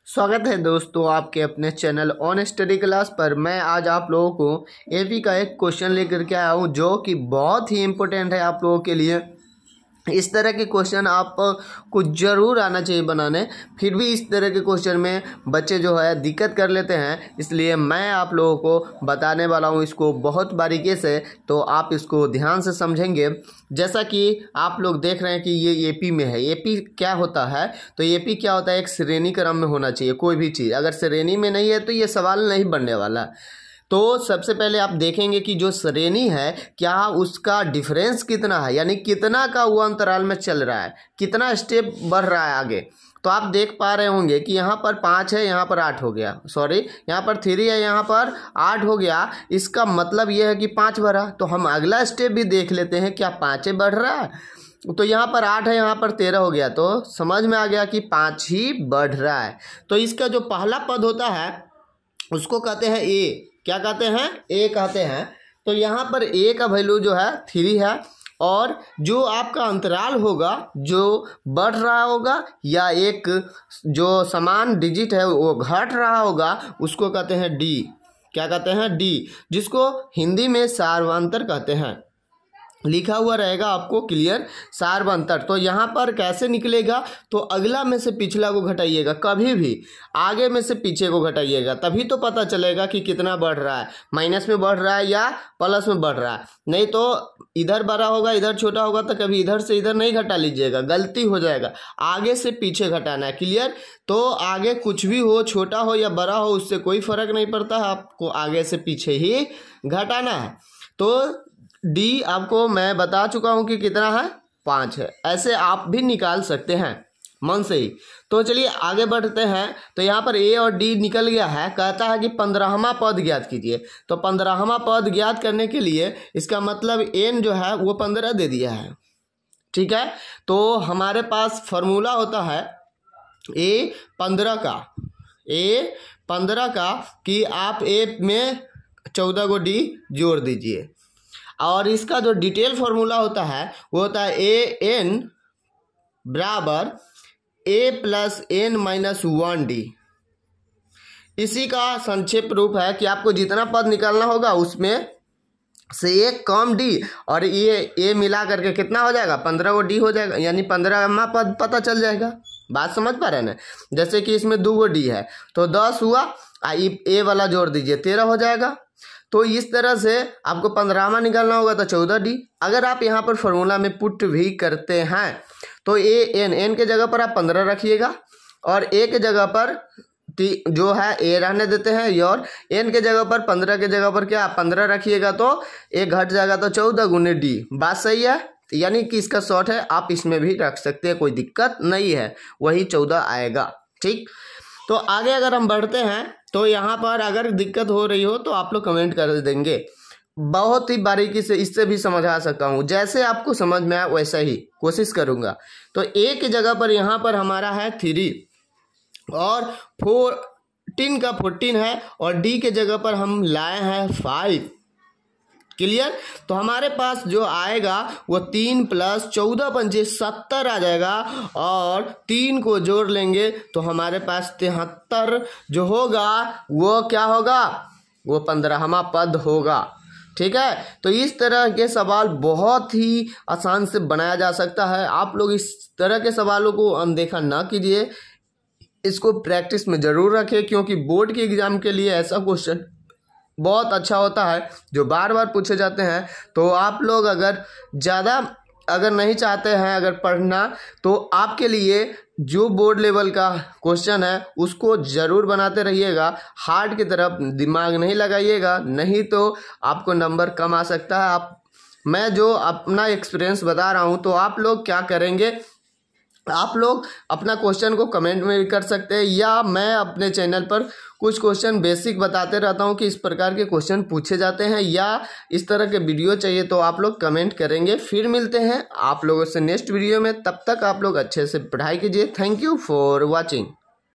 स्वागत है दोस्तों आपके अपने चैनल ऑन स्टडी क्लास पर। मैं आज आप लोगों को एपी का एक क्वेश्चन लेकर के आया हूँ जो कि बहुत ही इम्पोर्टेंट है आप लोगों के लिए। इस तरह के क्वेश्चन आपको ज़रूर आना चाहिए बनाने, फिर भी इस तरह के क्वेश्चन में बच्चे जो है दिक्कत कर लेते हैं, इसलिए मैं आप लोगों को बताने वाला हूँ इसको बहुत बारीकी से, तो आप इसको ध्यान से समझेंगे। जैसा कि आप लोग देख रहे हैं कि ये एपी में है। एपी क्या होता है, तो एपी क्या होता है, एक श्रेणी क्रम में होना चाहिए कोई भी चीज़। अगर श्रेणी में नहीं है तो ये सवाल नहीं बनने वाला। तो सबसे पहले आप देखेंगे कि जो श्रेणी है क्या उसका डिफरेंस कितना है, यानी कितना का वो अंतराल में चल रहा है, कितना स्टेप बढ़ रहा है आगे। तो आप देख पा रहे होंगे कि यहाँ पर 5 है, यहाँ पर 8 हो गया, सॉरी यहाँ पर 3 है, यहाँ पर 8 हो गया। इसका मतलब ये है कि 5 बढ़ा। तो हम अगला स्टेप भी देख लेते हैं, क्या 5 बढ़ रहा है। तो यहाँ पर 8 है, यहाँ पर 13 हो गया, तो समझ में आ गया कि 5 ही बढ़ रहा है। तो इसका जो पहला पद होता है उसको कहते हैं ए। क्या कहते हैं? ए कहते हैं। तो यहाँ पर ए का वैल्यू जो है 3 है, और जो आपका अंतराल होगा जो बढ़ रहा होगा या एक जो समान डिजिट है वो घट रहा होगा उसको कहते हैं डी। क्या कहते हैं? डी, जिसको हिंदी में सार्वंतर कहते हैं। लिखा हुआ रहेगा आपको क्लियर, सार्वंतर। तो यहाँ पर कैसे निकलेगा, तो अगला में से पिछला को घटाइएगा, कभी भी आगे में से पीछे को घटाइएगा, तभी तो पता चलेगा कि कितना बढ़ रहा है, माइनस में बढ़ रहा है या प्लस में बढ़ रहा है। नहीं तो इधर बड़ा होगा इधर छोटा होगा, तो कभी इधर से इधर नहीं घटा लीजिएगा, गलती हो जाएगा। आगे से पीछे घटाना है, क्लियर। तो आगे कुछ भी हो, छोटा हो या बड़ा हो, उससे कोई फर्क नहीं पड़ता है, आपको आगे से पीछे ही घटाना है। तो डी आपको मैं बता चुका हूं कि कितना है, 5 है। ऐसे आप भी निकाल सकते हैं मन से ही। तो चलिए आगे बढ़ते हैं। तो यहाँ पर ए और डी निकल गया है। कहता है कि 15वां पद ज्ञात कीजिए। तो 15वां पद ज्ञात करने के लिए इसका मतलब एन जो है वो 15 दे दिया है, ठीक है। तो हमारे पास फॉर्मूला होता है ए 15 का कि आप ए में 14 को डी जोड़ दीजिए, और इसका जो डिटेल फॉर्मूला होता है वो होता है ए एन बराबर ए प्लस एन माइनस 1 डी। इसी का संक्षेप रूप है कि आपको जितना पद निकालना होगा उसमें से एक कम डी, और ये ए मिला करके कितना हो जाएगा, 15 को डी हो जाएगा, यानी 15वां पद पता चल जाएगा। बात समझ पा रहे हैं ना। जैसे कि इसमें 2 गो डी है तो 10 हुआ, ए वाला जोड़ दीजिए 13 हो जाएगा। तो इस तरह से आपको 15वां निकालना होगा तो 14 डी। अगर आप यहाँ पर फॉर्मूला में पुट भी करते हैं तो ए एन के जगह पर आप 15 रखिएगा, और ए के जगह पर जो है ए रहने देते हैं, और एन के जगह पर 15 के जगह पर क्या 15 रखिएगा, तो ए घट जाएगा तो 14 गुने डी। बात सही है, यानी कि इसका शॉर्ट है, आप इसमें भी रख सकते हैं, कोई दिक्कत नहीं है, वही 14 आएगा, ठीक। तो आगे अगर हम बढ़ते हैं तो यहाँ पर अगर दिक्कत हो रही हो तो आप लोग कमेंट कर देंगे, बहुत ही बारीकी से इससे भी समझा सकता हूँ। जैसे आपको समझ में आए वैसा ही कोशिश करूँगा। तो ए की जगह पर यहाँ पर हमारा है 3, और 14 का 14 है, और डी के जगह पर हम लाए हैं 5, क्लियर। तो हमारे पास जो आएगा वो 3 + 14 × 70 आ जाएगा, और 3 को जोड़ लेंगे तो हमारे पास 73 जो होगा वो क्या होगा, वो 15वां पद होगा, ठीक है। तो इस तरह के सवाल बहुत ही आसान से बनाया जा सकता है। आप लोग इस तरह के सवालों को अनदेखा ना कीजिए, इसको प्रैक्टिस में ज़रूर रखें, क्योंकि बोर्ड के एग्ज़ाम के लिए ऐसा क्वेश्चन बहुत अच्छा होता है जो बार बार पूछे जाते हैं। तो आप लोग अगर नहीं चाहते हैं अगर पढ़ना, तो आपके लिए जो बोर्ड लेवल का क्वेश्चन है उसको ज़रूर बनाते रहिएगा, हार्ड की तरफ दिमाग नहीं लगाइएगा, नहीं तो आपको नंबर कम आ सकता है। मैं जो अपना एक्सपीरियंस बता रहा हूँ, तो आप लोग क्या करेंगे, आप लोग अपना क्वेश्चन को कमेंट में भी कर सकते हैं, या मैं अपने चैनल पर कुछ क्वेश्चन बेसिक बताते रहता हूं कि इस प्रकार के क्वेश्चन पूछे जाते हैं, या इस तरह के वीडियो चाहिए तो आप लोग कमेंट करेंगे। फिर मिलते हैं आप लोगों से नेक्स्ट वीडियो में, तब तक आप लोग अच्छे से पढ़ाई कीजिए। Thank you for watching.